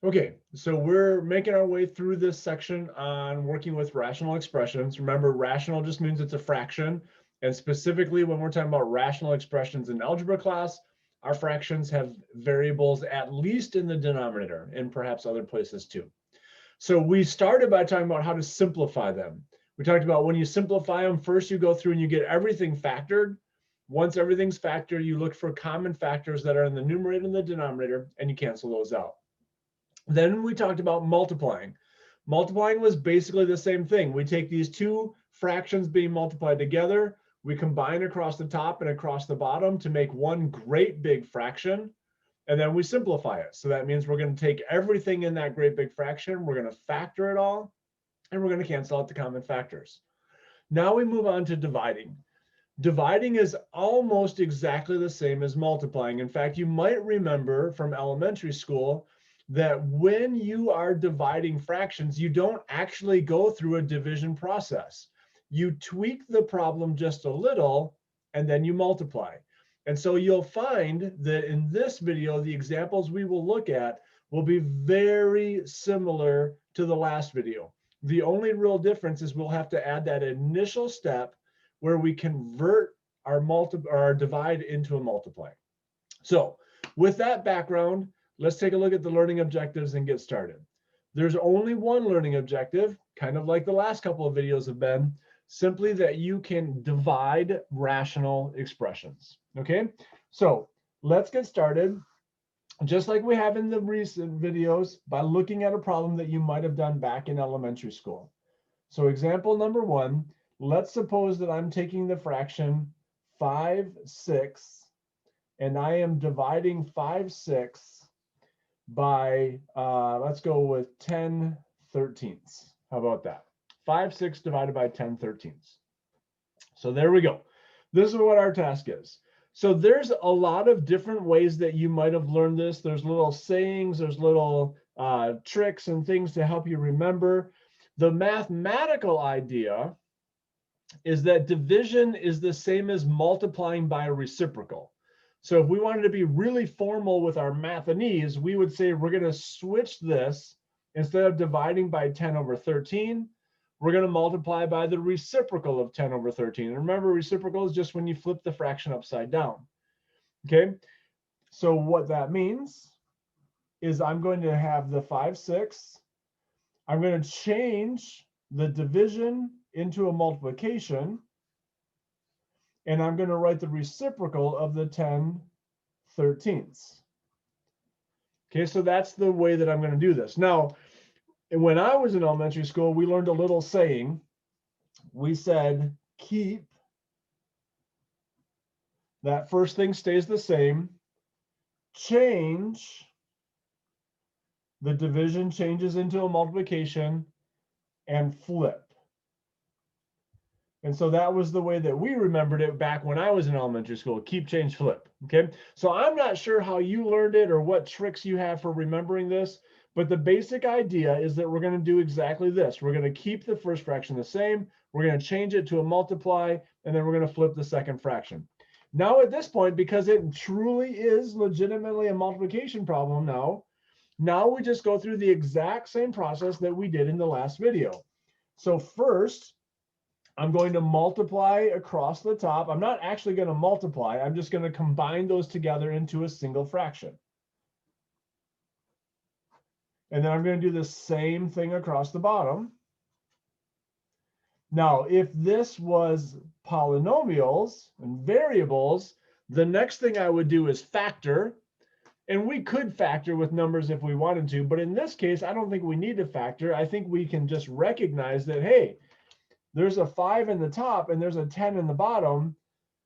Okay, so we're making our way through this section on working with rational expressions. Remember, rational just means it's a fraction. And specifically, when we're talking about rational expressions in algebra class, our fractions have variables at least in the denominator and perhaps other places too. So we started by talking about how to simplify them. We talked about when you simplify them, first you go through and you get everything factored. Once everything's factored, you look for common factors that are in the numerator and the denominator, and you cancel those out. Then we talked about multiplying. Multiplying was basically the same thing. We take these two fractions being multiplied together, we combine across the top and across the bottom to make one great big fraction, and then we simplify it. So that means we're going to take everything in that great big fraction, we're going to factor it all, and we're going to cancel out the common factors. Now we move on to dividing. Dividing is almost exactly the same as multiplying. In fact, you might remember from elementary school that when you are dividing fractions, you don't actually go through a division process. You tweak the problem just a little, and then you multiply. And so you'll find that in this video, the examples we will look at will be very similar to the last video. The only real difference is we'll have to add that initial step where we convert our divide into a multiply. So with that background, let's take a look at the learning objectives and get started. There's only one learning objective, kind of like the last couple of videos have been, simply that you can divide rational expressions. Okay, so let's get started, just like we have in the recent videos, by looking at a problem that you might have done back in elementary school. So example number one, let's suppose that I'm taking the fraction 5/6 and I am dividing 5/6 by, let's go with 10/13. How about that? 5/6 divided by 10/13. So there we go. This is what our task is. So there's a lot of different ways that you might have learned this. There's little sayings, there's little tricks and things to help you remember. The mathematical idea is that division is the same as multiplying by a reciprocal. So if we wanted to be really formal with our mathanese, we would say we're going to switch this. Instead of dividing by 10/13, we're going to multiply by the reciprocal of 10/13. And remember, reciprocal is just when you flip the fraction upside down. Okay, so what that means is I'm going to have the 5/6. I'm going to change the division into a multiplication, and I'm going to write the reciprocal of the 10/13. Okay, so that's the way that I'm going to do this. Now, when I was in elementary school, we learned a little saying. We said, keep, that first thing stays the same, change, the division changes into a multiplication, and flip. And so that was the way that we remembered it back when I was in elementary school, keep, change, flip. Okay, so I'm not sure how you learned it or what tricks you have for remembering this, but the basic idea is that we're going to do exactly this. We're going to keep the first fraction the same, we're going to change it to a multiply, and then we're going to flip the second fraction. Now at this point, because it truly is legitimately a multiplication problem now we just go through the exact same process that we did in the last video. So first, I'm going to multiply across the top. I'm not actually going to multiply. I'm just going to combine those together into a single fraction. And then I'm going to do the same thing across the bottom. Now, if this was polynomials and variables, the next thing I would do is factor. And we could factor with numbers if we wanted to, but in this case, I don't think we need to factor. I think we can just recognize that, hey, there's a 5 in the top and there's a 10 in the bottom.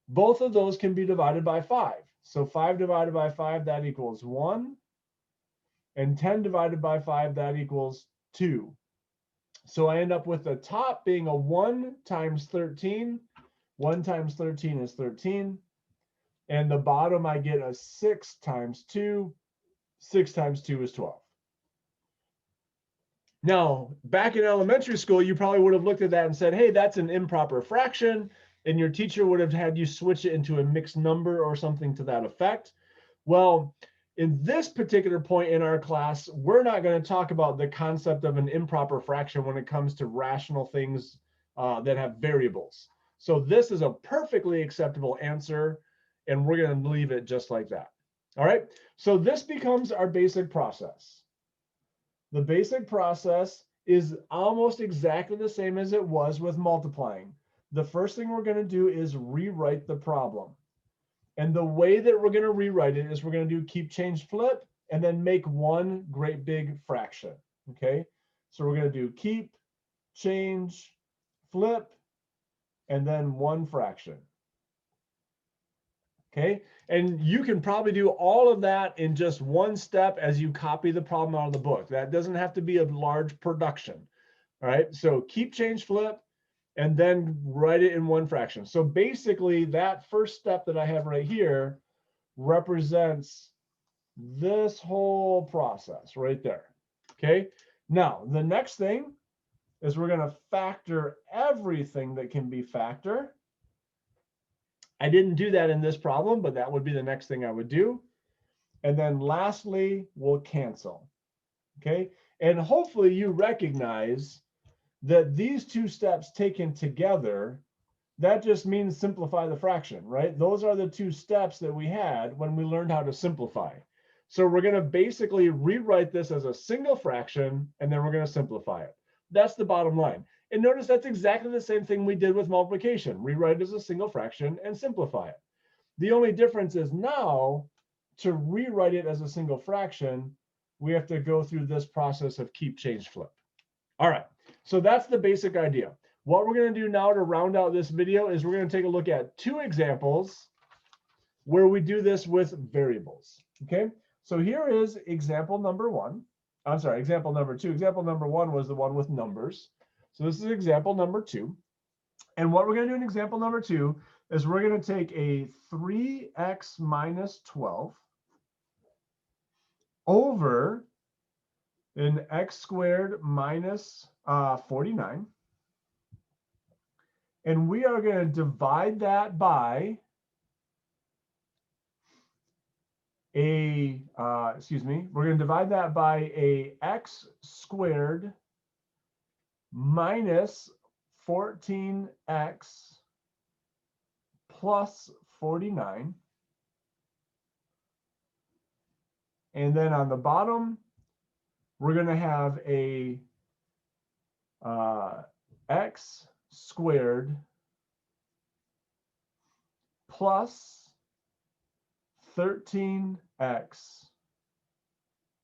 Both of those can be divided by 5. So 5 divided by 5, that equals 1. And 10 divided by 5, that equals 2. So I end up with the top being a 1 times 13. 1 times 13 is 13. And the bottom, I get a 6 times 2. 6 times 2 is 12. Now, back in elementary school, you probably would have looked at that and said, hey, that's an improper fraction. And your teacher would have had you switch it into a mixed number or something to that effect. Well, In this particular point in our class, we're not going to talk about the concept of an improper fraction when it comes to rational things that have variables. So this is a perfectly acceptable answer, and we're going to leave it just like that. All right, so this becomes our basic process. The basic process is almost exactly the same as it was with multiplying. The first thing we're going to do is rewrite the problem. And the way that we're going to rewrite it is we're going to do keep, change, flip, and then make one great big fraction. Okay, so we're going to do keep, change, flip, and then one fraction. Okay, and you can probably do all of that in just one step as you copy the problem out of the book. That doesn't have to be a large production. All right, so keep, change, flip, and then write it in one fraction. So basically that first step that I have right here represents this whole process right there. Okay, now the next thing is we're going to factor everything that can be factored. I didn't do that in this problem, but that would be the next thing I would do. And then lastly, we'll cancel. Okay, and hopefully you recognize that these two steps taken together, that just means simplify the fraction, right? Those are the two steps that we had when we learned how to simplify. So we're going to basically rewrite this as a single fraction, and then we're going to simplify it. That's the bottom line. And notice that's exactly the same thing we did with multiplication. Rewrite it as a single fraction and simplify it. The only difference is now, to rewrite it as a single fraction, we have to go through this process of keep, change, flip. All right, so that's the basic idea. What we're going to do now to round out this video is we're going to take a look at two examples where we do this with variables. Okay, so here is example number one. I'm sorry, example number two. Example number one was the one with numbers. So this is example number two. And what we're going to do in example number two is we're going to take a 3x minus 12 over an x squared minus 49. And we are going to divide that by a, we're going to divide that by a x squared minus 14x plus 49. And then on the bottom, we're going to have a x squared plus 13x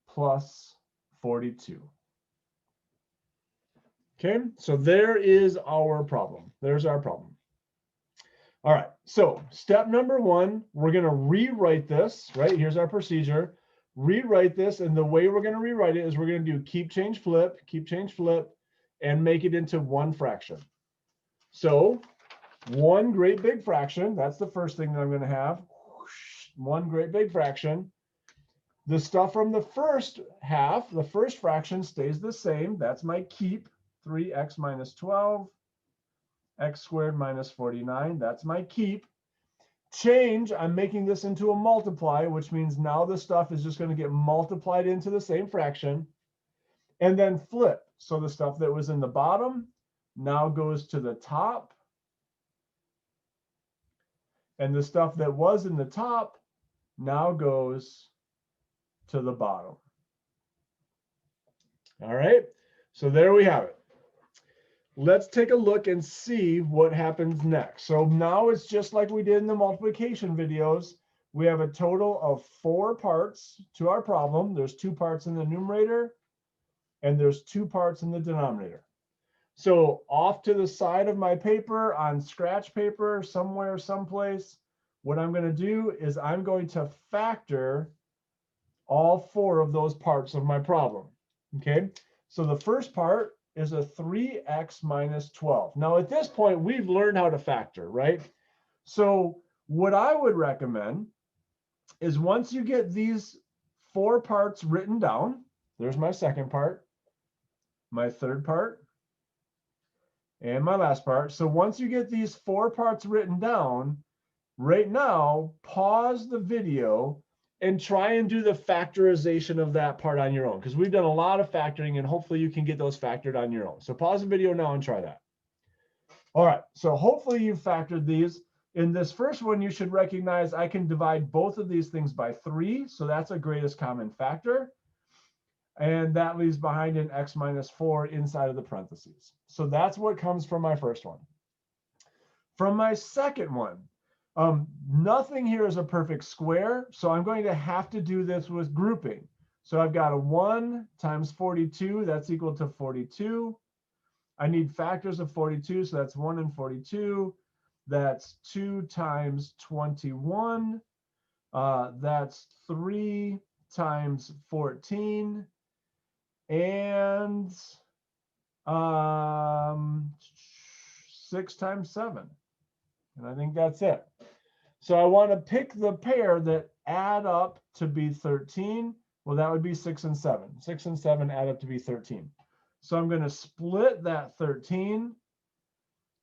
plus 42. Okay, so there is our problem. There's our problem. All right, so step number one, we're going to rewrite this, right? Here's our procedure. Rewrite this, and the way we're going to rewrite it is we're going to do keep, change, flip, and make it into one fraction. So one great big fraction, that's the first thing that I'm going to have. One great big fraction. The stuff from the first half, the first fraction, stays the same. That's my keep, 3x minus 12, x squared minus 49. That's my keep. Change, I'm making this into a multiply, which means now the stuff is just going to get multiplied into the same fraction. And then flip. So the stuff that was in the bottom now goes to the top. And the stuff that was in the top now goes to the bottom. All right, so there we have it. Let's take a look and see what happens next. So now it's just like we did in the multiplication videos. We have a total of 4 parts to our problem. There's 2 parts in the numerator, and there's 2 parts in the denominator. So off to the side of my paper on scratch paper, somewhere, someplace, what I'm going to do is I'm going to factor all 4 of those parts of my problem. Okay, so the first part is a 3x minus 12. Now at this point, we've learned how to factor, right? So what I would recommend is once you get these 4 parts written down, there's my second part, my third part, and my last part. So once you get these 4 parts written down, right now, pause the video and try and do the factorization of that part on your own, because we've done a lot of factoring and hopefully you can get those factored on your own. So pause the video now and try that. All right, so hopefully you've factored these. In this first one, you should recognize I can divide both of these things by 3. So that's a greatest common factor. And that leaves behind an x minus 4 inside of the parentheses. So that's what comes from my first one. From my second one, nothing here is a perfect square. So I'm going to have to do this with grouping. So I've got a 1 times 42, that's equal to 42. I need factors of 42, so that's 1 and 42. That's 2 times 21. That's 3 times 14. And 6 times 7. And I think that's it. So I want to pick the pair that add up to be 13. Well, that would be 6 and 7. 6 and 7 add up to be 13. So I'm going to split that 13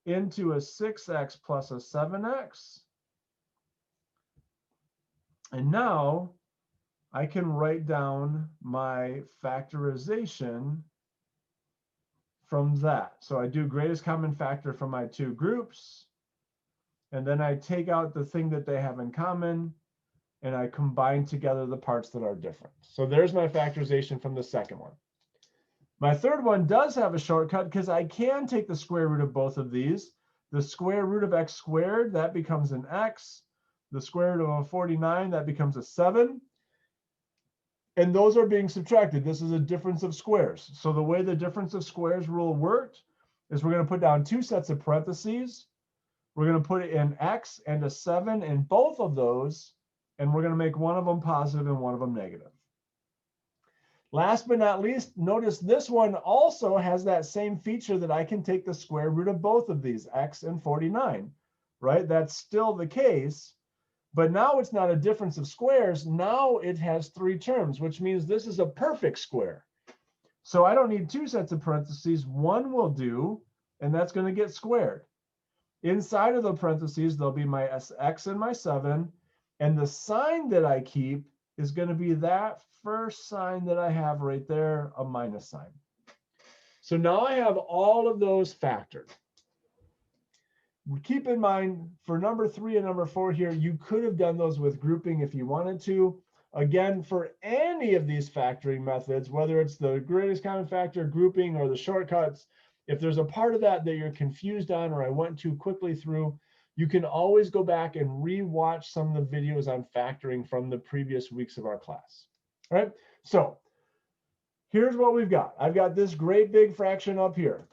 into a 6x plus a 7x. And now I can write down my factorization from that. So I do greatest common factor from my two groups. And then I take out the thing that they have in common, and I combine together the parts that are different. So there's my factorization from the second one. My third one does have a shortcut because I can take the square root of both of these. The square root of x squared, that becomes an x. The square root of a 49, that becomes a 7. And those are being subtracted. This is a difference of squares. So the way the difference of squares rule worked is we're going to put down 2 sets of parentheses. We're going to put an x and a 7 in both of those, and we're going to make one of them positive and one of them negative. Last but not least, notice this one also has that same feature that I can take the square root of both of these, x and 49, right? That's still the case, but now it's not a difference of squares. Now it has 3 terms, which means this is a perfect square. So I don't need 2 sets of parentheses. One will do, and that's going to get squared. Inside of the parentheses, there'll be my x and my 7, and the sign that I keep is going to be that first sign that I have right there, a minus sign. So now I have all of those factored. Keep in mind, for number 3 and number 4 here, you could have done those with grouping if you wanted to. Again, for any of these factoring methods, whether it's the greatest common factor, grouping, or the shortcuts, if there's a part of that that you're confused on or I went too quickly through, you can always go back and re-watch some of the videos on factoring from the previous weeks of our class. All right, so here's what we've got. I've got this great big fraction up here.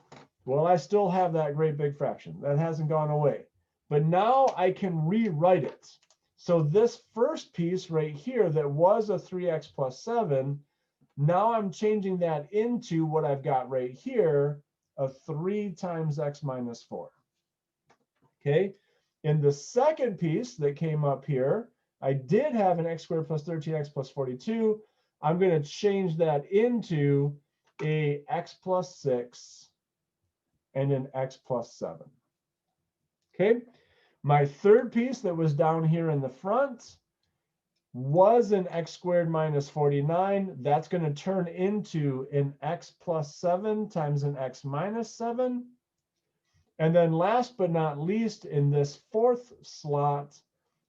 Well, I still have that great big fraction. That hasn't gone away. But now I can rewrite it. So this first piece right here that was a 3x plus 7, now I'm changing that into what I've got right here, a 3 times x minus 4. Okay, in the second piece that came up here, I did have an x squared plus 13x plus 42. I'm going to change that into a x plus 6 and an x plus 7. Okay, my third piece that was down here in the front was an x squared minus 49. That's going to turn into an x plus 7 times an x minus 7. And then last but not least, in this fourth slot,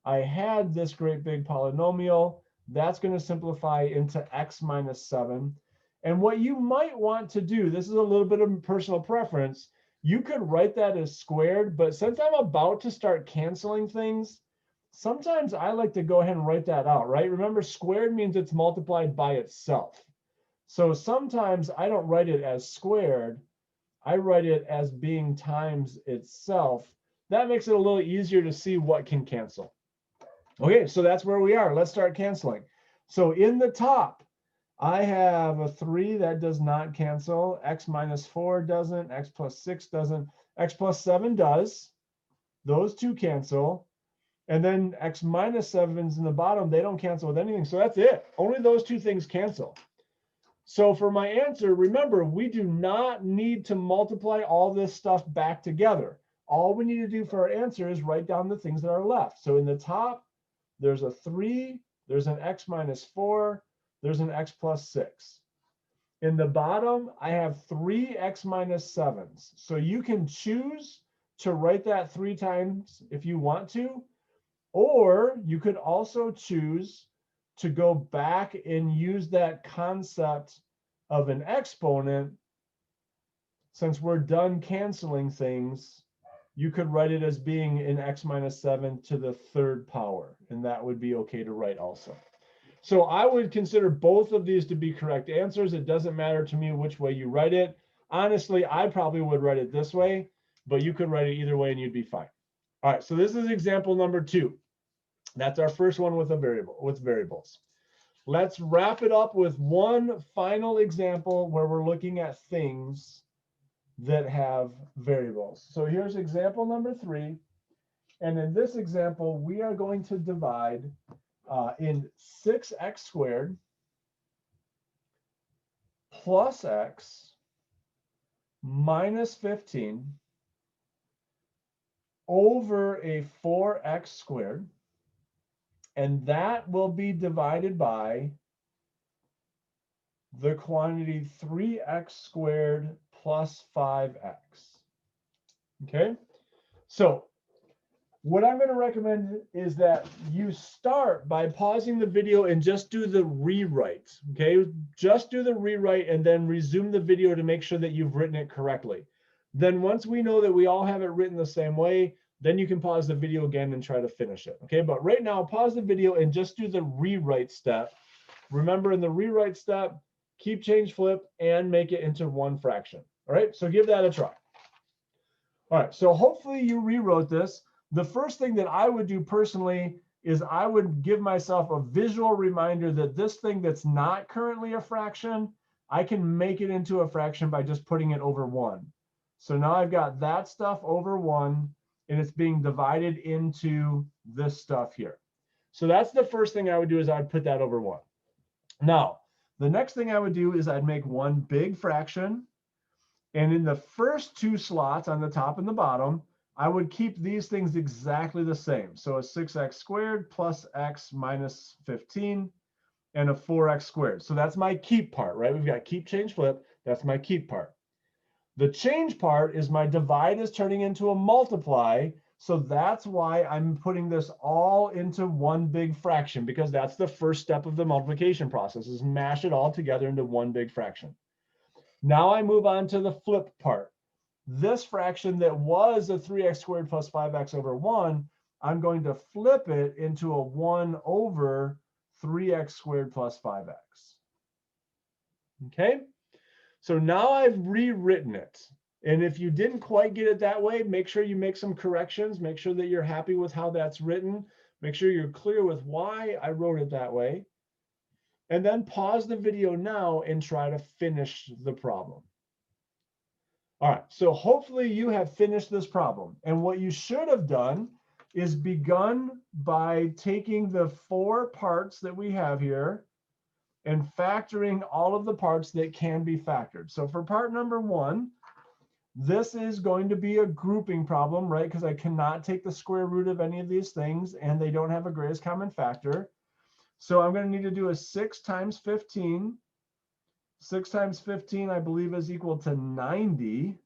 I had this great big polynomial. That's going to simplify into x minus 7. And what you might want to do, this is a little bit of personal preference, you could write that as squared, but since I'm about to start canceling things, sometimes I like to go ahead and write that out, right? Remember, squared means it's multiplied by itself. So sometimes I don't write it as squared. I write it as being times itself. That makes it a little easier to see what can cancel. Okay, so that's where we are. Let's start canceling. So in the top, I have a 3 that does not cancel. X minus 4 doesn't. X plus 6 doesn't. X plus 7 does. Those two cancel. And then x minus 7's in the bottom. They don't cancel with anything. So that's it. Only those two things cancel. So for my answer, remember, we do not need to multiply all this stuff back together. All we need to do for our answer is write down the things that are left. So in the top, there's a 3 there's an x minus 4, there's an x plus 6. In the bottom, I have 3 x minus 7s. So you can choose to write that 3 times if you want to, or you could also choose to go back and use that concept of an exponent. Since we're done canceling things, you could write it as being in x minus 7 to the 3rd power, and that would be okay to write also. So I would consider both of these to be correct answers. It doesn't matter to me which way you write it. Honestly, I probably would write it this way, but you could write it either way and you'd be fine. All right, so this is example number 2. That's our first one with a variable, with variables. Let's wrap it up with one final example where we're looking at things that have variables. So here's example number 3. And in this example, we are going to divide in 6x squared plus x minus 15 over a 4x squared. And that will be divided by the quantity 3x squared plus 5x. Okay, so what I'm going to recommend is that you start by pausing the video and just do the rewrite. Okay, just do the rewrite and then resume the video to make sure that you've written it correctly. Then once we know that we all have it written the same way, then you can pause the video again and try to finish it. Okay, but right now, pause the video and just do the rewrite step. Remember, in the rewrite step, keep, change, flip, and make it into one fraction. All right, so give that a try. All right, so hopefully you rewrote this. The first thing that I would do personally is I would give myself a visual reminder that this thing that's not currently a fraction, I can make it into a fraction by just putting it over 1. So now I've got that stuff over 1, and it's being divided into this stuff here. So that's the first thing I would do, is I'd put that over 1. Now, the next thing I would do is I'd make one big fraction. And in the first 2 slots on the top and the bottom, I would keep these things exactly the same. So a 6x squared plus x minus 15 and a 4x squared. So that's my keep part, right? We've got keep, change, flip. That's my keep part. The change part is my divide is turning into a multiply. So that's why I'm putting this all into one big fraction, because that's the first step of the multiplication process, is mash it all together into one big fraction. Now I move on to the flip part. This fraction that was a 3x squared plus 5x over 1, I'm going to flip it into a 1 over 3x squared plus 5x. Okay, so now I've rewritten it. And if you didn't quite get it that way, make sure you make some corrections. Make sure that you're happy with how that's written. Make sure you're clear with why I wrote it that way. And then pause the video now and try to finish the problem. All right, so hopefully you have finished this problem. And what you should have done is begun by taking the 4 parts that we have here and factoring all of the parts that can be factored. So for part number 1, this is going to be a grouping problem, right? Because I cannot take the square root of any of these things, and they don't have a greatest common factor. So I'm going to need to do a 6 times 15. 6 times 15, I believe, is equal to 90.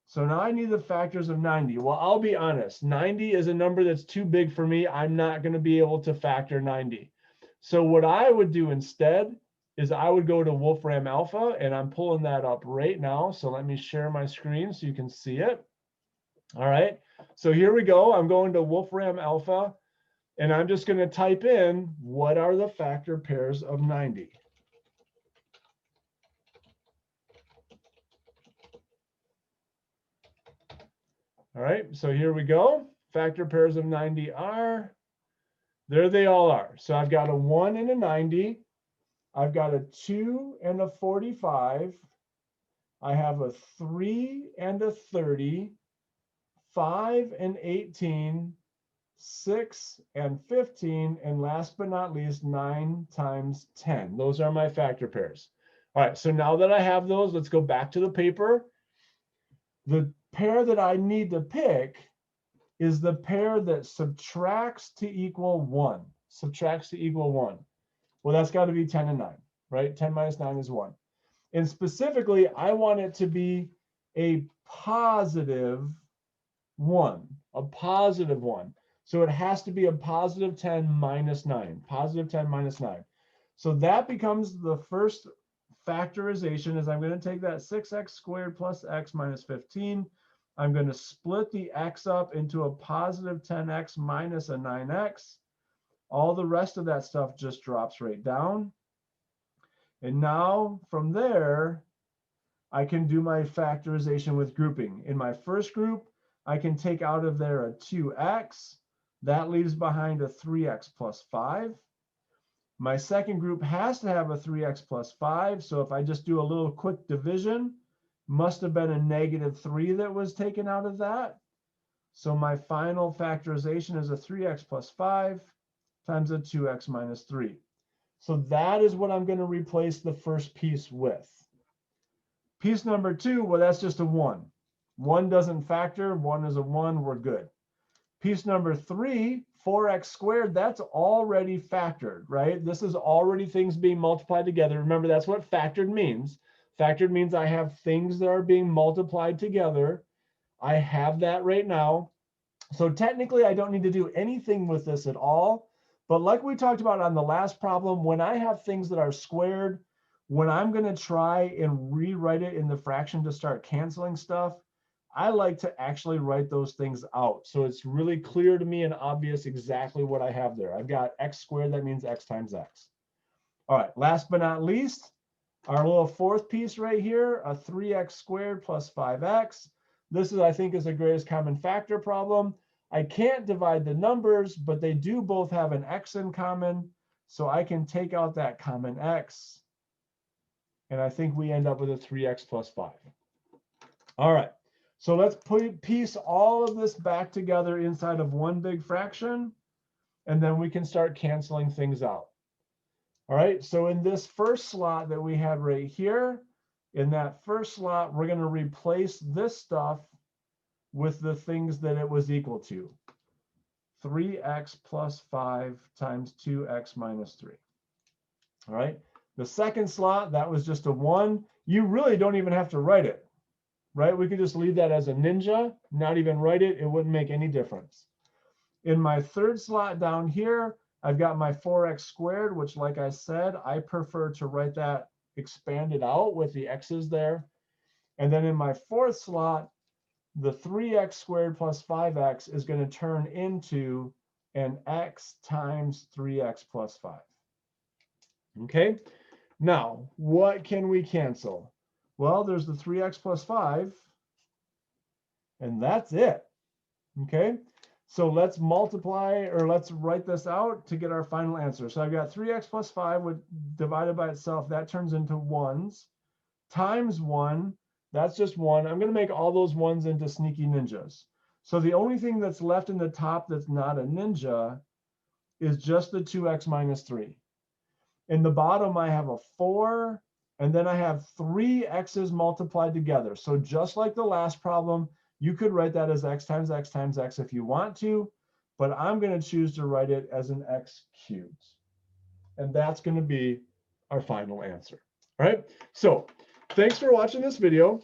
So now I need the factors of 90. Well, I'll be honest, 90 is a number that's too big for me. I'm not going to be able to factor 90. So what I would do instead is I would go to Wolfram Alpha, and I'm pulling that up right now. So let me share my screen so you can see it. All right, so here we go. I'm going to Wolfram Alpha, and I'm just going to type in, what are the factor pairs of 90? All right, so here we go. Factor pairs of 90 are, there they all are. So I've got a 1 and a 90. I've got a 2 and a 45. I have a 3 and a 30, 5 and 18, 6 and 15, and last but not least, 9 times 10. Those are my factor pairs. All right, so now that I have those, let's go back to the paper. The pair that I need to pick is the pair that subtracts to equal 1. subtracts to equal 1. Well, that's got to be 10 and 9, right? 10 minus 9 is 1. And specifically, I want it to be a positive 1, a positive 1. So it has to be a positive 10 minus 9, positive 10 minus 9. So that becomes the first factorization is I'm going to take that 6x squared plus x minus 15. I'm going to split the x up into a positive 10x minus a 9x. All the rest of that stuff just drops right down. And now from there, I can do my factorization with grouping. In my first group, I can take out of there a 2x. That leaves behind a 3x plus 5. My second group has to have a 3x plus 5. So if I just do a little quick division, must have been a negative 3 that was taken out of that. So my final factorization is a 3x plus 5 times a 2x minus 3. So that is what I'm going to replace the first piece with. Piece number 2, well, that's just a 1. 1 doesn't factor. 1 is a 1. We're good. Piece number 3, 4x squared, that's already factored, right? This is already things being multiplied together. Remember, that's what factored means. Factored means I have things that are being multiplied together. I have that right now. So technically, I don't need to do anything with this at all. But like we talked about on the last problem, when I have things that are squared, when I'm going to try and rewrite it in the fraction to start canceling stuff, I like to actually write those things out. So it's really clear to me and obvious exactly what I have there. I've got x squared, that means x times x. All right, last but not least, our little fourth piece right here, a 3x squared plus 5x. This is, I think, is the greatest common factor problem. I can't divide the numbers, but they do both have an x in common. So I can take out that common x. And I think we end up with a 3x plus 5. All right. So let's piece all of this back together inside of one big fraction. And then we can start canceling things out. All right. So in this first slot that we had right here, in that first slot, we're going to replace this stuff with the things that it was equal to. 3x plus 5 times 2x minus 3. All right. The second slot, that was just a 1. You really don't even have to write it, right? We could just leave that as a ninja, not even write it. It wouldn't make any difference. In my third slot down here, I've got my 4x squared, which, like I said, I prefer to write that expanded out with the x's there. And then in my fourth slot, the 3x squared plus 5x is going to turn into an x times 3x plus 5. Okay, now what can we cancel? Well, there's the 3x plus 5, and that's it. Okay, so let's multiply, or let's write this out to get our final answer. So I've got 3x plus 5 divided by itself, that turns into 1s, times 1. That's just 1. I'm going to make all those 1s into sneaky ninjas. So the only thing that's left in the top that's not a ninja is just the 2x minus 3. In the bottom, I have a 4, and then I have 3 x's multiplied together. So just like the last problem, you could write that as x times x times x if you want to, but I'm going to choose to write it as an x cubed. And that's going to be our final answer. All right, so thanks for watching this video.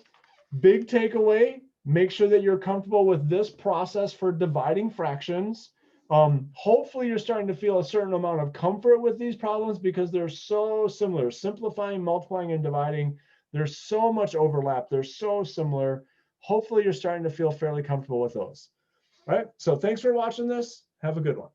Big takeaway, make sure that you're comfortable with this process for dividing fractions. Hopefully you're starting to feel a certain amount of comfort with these problems because they're so similar. Simplifying, multiplying, and dividing, there's so much overlap. They're so similar. Hopefully you're starting to feel fairly comfortable with those. All right, so thanks for watching this. Have a good one.